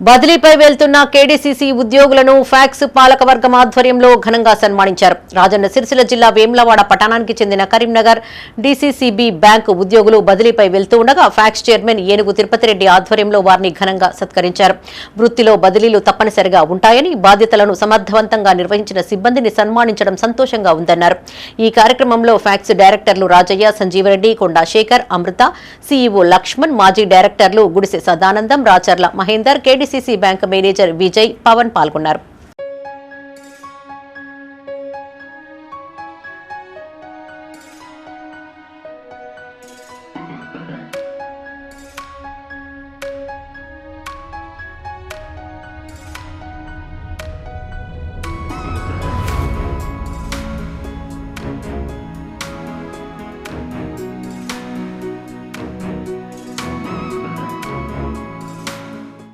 బదిలీపై వెళ్తున్న కేడీసీసీ ఉద్యోగులను ఫ్యాక్స్ పాలకవర్గం ఆధ్వర్యంలో ఘనంగా సన్మానించారు. రాజన్న సిరిసిల్ల జిల్లా వేములవాడ పట్టణానికి చెందిన కరీంనగర్ డీసీసీబీ బ్యాంకు ఉద్యోగులు బదిలీపై వెళ్తూ ఉండగా ఫ్యాక్స్ చైర్మన్ ఏనుగు తిరుపతిరెడ్డి ఆధ్వర్యంలో వారిని ఘనంగా సత్కరించారు. వృత్తిలో బదిలీలు తప్పనిసరిగా ఉంటాయని, బాధ్యతలను సమర్థవంతంగా నిర్వహించిన సిబ్బందిని సన్మానించడం సంతోషంగా ఉందన్నారు. ఈ కార్యక్రమంలో ఫ్యాక్స్ డైరెక్టర్లు రాజయ్య, సంజీవరెడ్డి, కొండా శేఖర్, అమృత, సీఈఓ లక్ష్మణ్, మాజీ డైరెక్టర్లు Gudise Sadanandam, Racharla Mahender, KDCC bank manager Vijay, Pavan పాల్గొన్నారు.